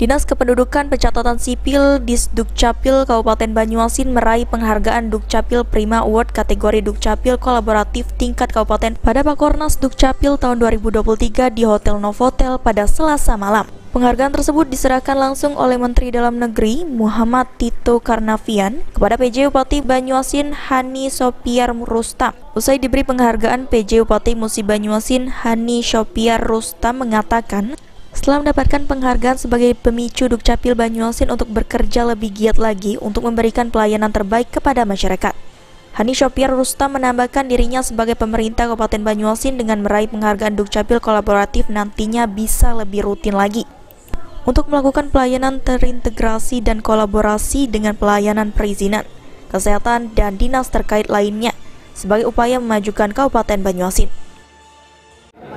Dinas Kependudukan Pencatatan Sipil Disdukcapil Kabupaten Banyuasin meraih penghargaan Dukcapil Prima Award kategori Dukcapil Kolaboratif tingkat kabupaten pada Pakornas Dukcapil tahun 2023 di Hotel Novotel pada Selasa malam. Penghargaan tersebut diserahkan langsung oleh Menteri Dalam Negeri Muhammad Tito Karnavian kepada PJ Bupati Banyuasin Hani Sopiar Rustam. Usai diberi penghargaan, PJ Bupati Musi Banyuasin Hani Sopiar Rustam mengatakan, setelah mendapatkan penghargaan sebagai pemicu Dukcapil Banyuasin untuk bekerja lebih giat lagi untuk memberikan pelayanan terbaik kepada masyarakat. Hani Sopiar Rustam menambahkan dirinya sebagai pemerintah Kabupaten Banyuasin dengan meraih penghargaan Dukcapil Kolaboratif nantinya bisa lebih rutin lagi untuk melakukan pelayanan terintegrasi dan kolaborasi dengan pelayanan perizinan, kesehatan, dan dinas terkait lainnya sebagai upaya memajukan Kabupaten Banyuasin.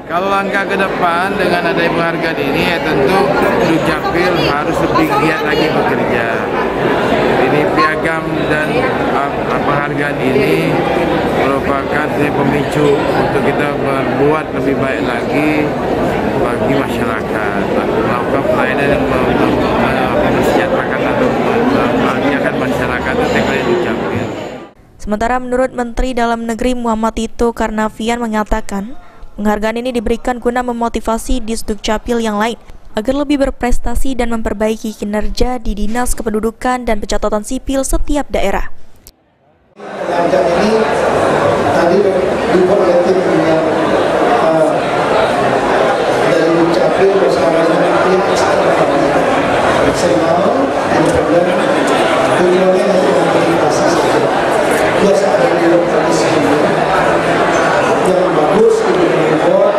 Kalau langkah ke depan dengan adanya penghargaan ini ya tentu Dukcapil harus lebih giat lagi bekerja. Ini piagam dan penghargaan ini merupakan pemicu untuk kita berbuat lebih baik lagi bagi masyarakat, melakukan pelayanan yang mensejahterakan atau membahagiakan masyarakat terkait Dukcapil. Sementara menurut Menteri Dalam Negeri Muhammad Tito Karnavian mengatakan, penghargaan ini diberikan guna memotivasi Disdukcapil yang lain agar lebih berprestasi dan memperbaiki kinerja di Dinas Kependudukan dan Pencatatan Sipil setiap daerah. Penghargaan ini tadi dikoordinir dengan dari Dukcapil bersama dengan pihak eksternal, independen, tujuannya nanti memfasilitasi saja. Biasa ada di lokasi yang bagus untuk mengimpor,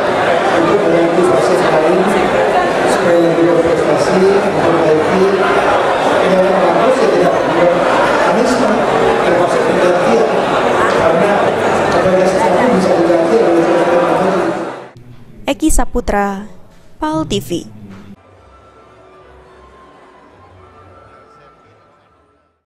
untuk memiliki proses lain supaya lebih berprestasi, memperbaiki yang bagus ya tidak mekanisme termasuk penggantian karena kepada sesuatu bisa diganti oleh Eki Saputra, PAL TV.